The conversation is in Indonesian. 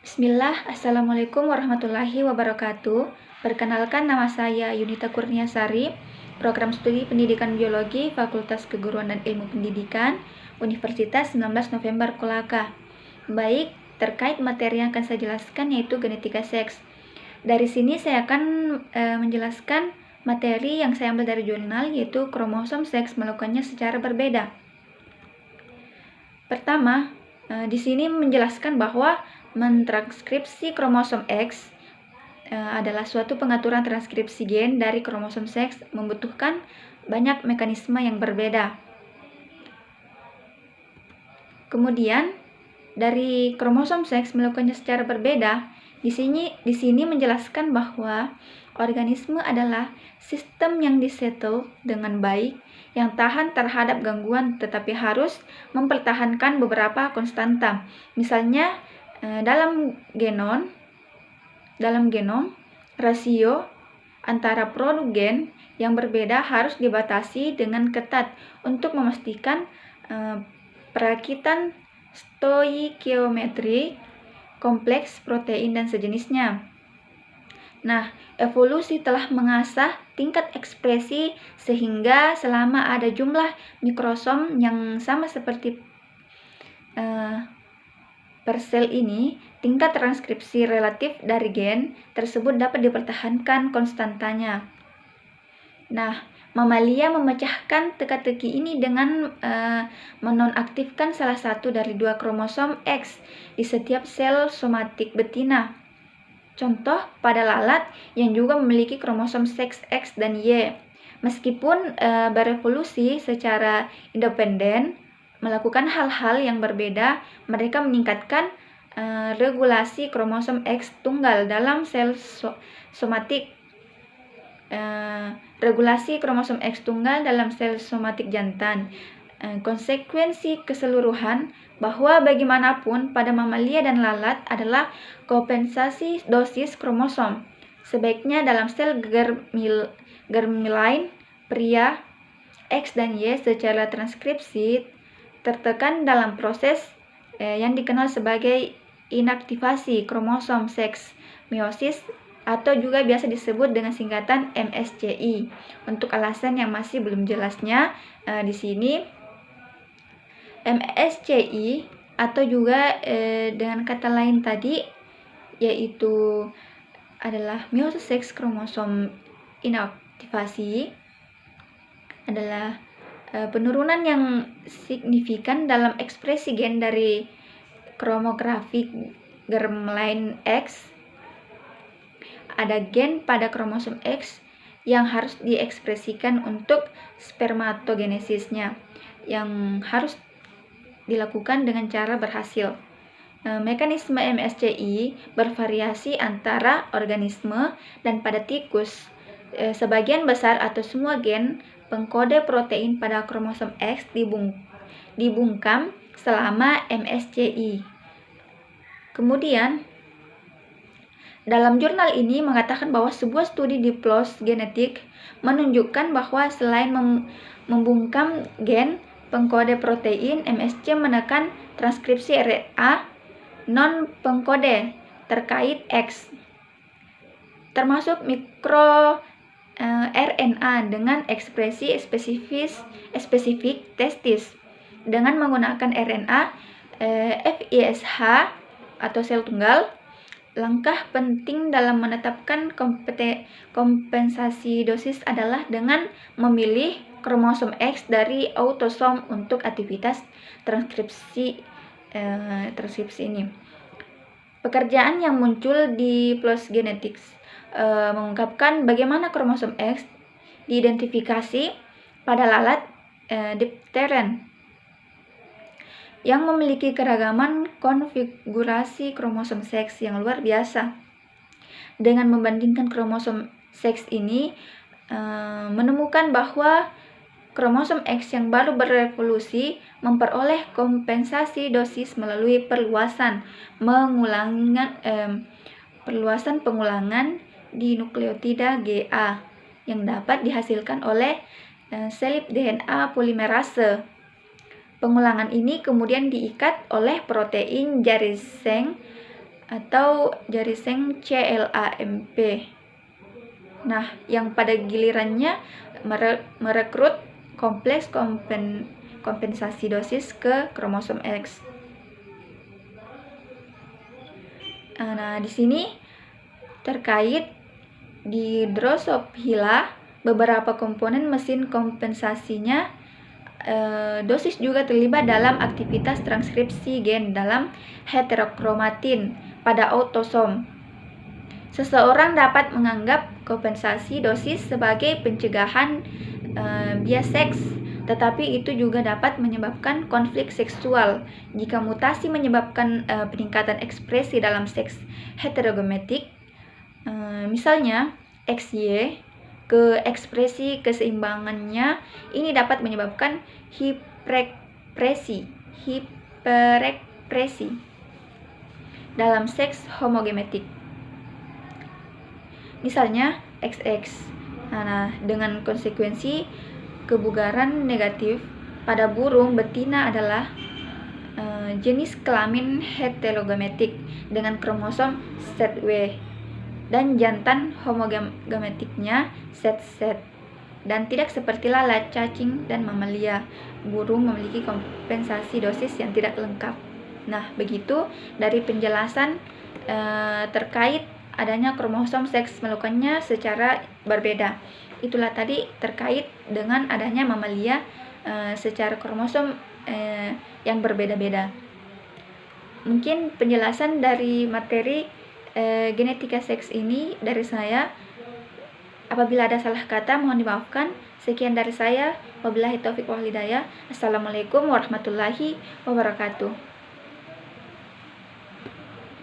Bismillah, Assalamualaikum warahmatullahi wabarakatuh. Perkenalkan, nama saya Yunita Kurniasari, Program Studi Pendidikan Biologi, Fakultas Keguruan dan Ilmu Pendidikan, Universitas 19 November Kolaka. Baik, terkait materi yang akan saya jelaskan yaitu genetika seks. Dari sini saya akan menjelaskan materi yang saya ambil dari jurnal, yaitu kromosom seks melakukannya secara berbeda. Pertama, di sini menjelaskan bahwa mentranskripsi kromosom X adalah suatu pengaturan transkripsi gen dari kromosom seks membutuhkan banyak mekanisme yang berbeda. Kemudian, dari kromosom seks melakukannya secara berbeda, di sini menjelaskan bahwa organisme adalah sistem yang disettle dengan baik, yang tahan terhadap gangguan tetapi harus mempertahankan beberapa konstanta. Misalnya, dalam genom, rasio antara produk gen yang berbeda harus dibatasi dengan ketat untuk memastikan perakitan stoikiometri kompleks protein dan sejenisnya. Nah, evolusi telah mengasah tingkat ekspresi sehingga selama ada jumlah mikrosom yang sama seperti per sel ini, tingkat transkripsi relatif dari gen tersebut dapat dipertahankan konstantanya. Nah, mamalia memecahkan teka-teki ini dengan menonaktifkan salah satu dari dua kromosom X di setiap sel somatik betina. Contoh pada lalat yang juga memiliki kromosom seks X dan Y. Meskipun berevolusi secara independen, melakukan hal-hal yang berbeda, mereka meningkatkan regulasi kromosom X tunggal dalam sel somatik. Regulasi kromosom X tunggal dalam sel somatik jantan. Konsekuensi keseluruhan bahwa bagaimanapun pada mamalia dan lalat adalah kompensasi dosis kromosom. Sebaiknya dalam sel germilain pria X dan Y secara transkripsi tertekan dalam proses yang dikenal sebagai inaktivasi kromosom seks meiosis atau juga biasa disebut dengan singkatan MSCI. Untuk alasan yang masih belum jelasnya di sini, MSCI atau juga dengan kata lain tadi yaitu adalah meiosis seks kromosom inaktivasi adalah penurunan yang signifikan dalam ekspresi gen dari kromografik germline X. Ada gen pada kromosom X yang harus diekspresikan untuk spermatogenesisnya, yang harus dilakukan dengan cara berhasil. Mekanisme MSCI bervariasi antara organisme dan pada tikus. Sebagian besar atau semua gen pengkode protein pada kromosom X dibungkam selama MSCI. Kemudian, dalam jurnal ini mengatakan bahwa sebuah studi di PLOS Genetik menunjukkan bahwa selain membungkam gen pengkode protein, MSC menekan transkripsi RNA non-pengkode terkait X, termasuk mikro RNA dengan ekspresi spesifik testis. Dengan menggunakan RNA FISH atau sel tunggal, langkah penting dalam menetapkan kompensasi dosis adalah dengan memilih kromosom X dari autosom untuk aktivitas transkripsi ini. Pekerjaan yang muncul di PLOS Genetics mengungkapkan bagaimana kromosom X diidentifikasi pada lalat dipteren yang memiliki keragaman konfigurasi kromosom seks yang luar biasa. Dengan membandingkan kromosom seks ini, menemukan bahwa kromosom X yang baru berevolusi memperoleh kompensasi dosis melalui perluasan pengulangan di nukleotida GA yang dapat dihasilkan oleh selip DNA polimerase. Pengulangan ini kemudian diikat oleh protein giresan atau jariseng CLAMP. Nah, yang pada gilirannya merekrut kompleks kompensasi dosis ke kromosom X. Nah, di sini terkait di Drosophila, beberapa komponen mesin kompensasinya dosis juga terlibat dalam aktivitas transkripsi gen dalam heterokromatin pada autosom. Seseorang dapat menganggap kompensasi dosis sebagai pencegahan bias seks, tetapi itu juga dapat menyebabkan konflik seksual jika mutasi menyebabkan peningkatan ekspresi dalam seks heterogametik. Misalnya XY ke ekspresi keseimbangannya ini dapat menyebabkan hiperekspresi dalam seks homogametik. Misalnya XX. Nah, dengan konsekuensi kebugaran negatif pada burung betina adalah jenis kelamin heterogametik dengan kromosom ZW dan jantan homogametiknya ZZ. Dan tidak seperti lalat, cacing, dan mamalia, burung memiliki kompensasi dosis yang tidak lengkap. Nah, begitu dari penjelasan terkait adanya kromosom seks melakukannya secara berbeda. Itulah tadi terkait dengan adanya mamalia secara kromosom yang berbeda-beda. Mungkin penjelasan dari materi genetika seks ini dari saya. Apabila ada salah kata mohon dimaafkan. Sekian dari saya. Wabillahi taufiq wal hidayah. Assalamualaikum warahmatullahi wabarakatuh.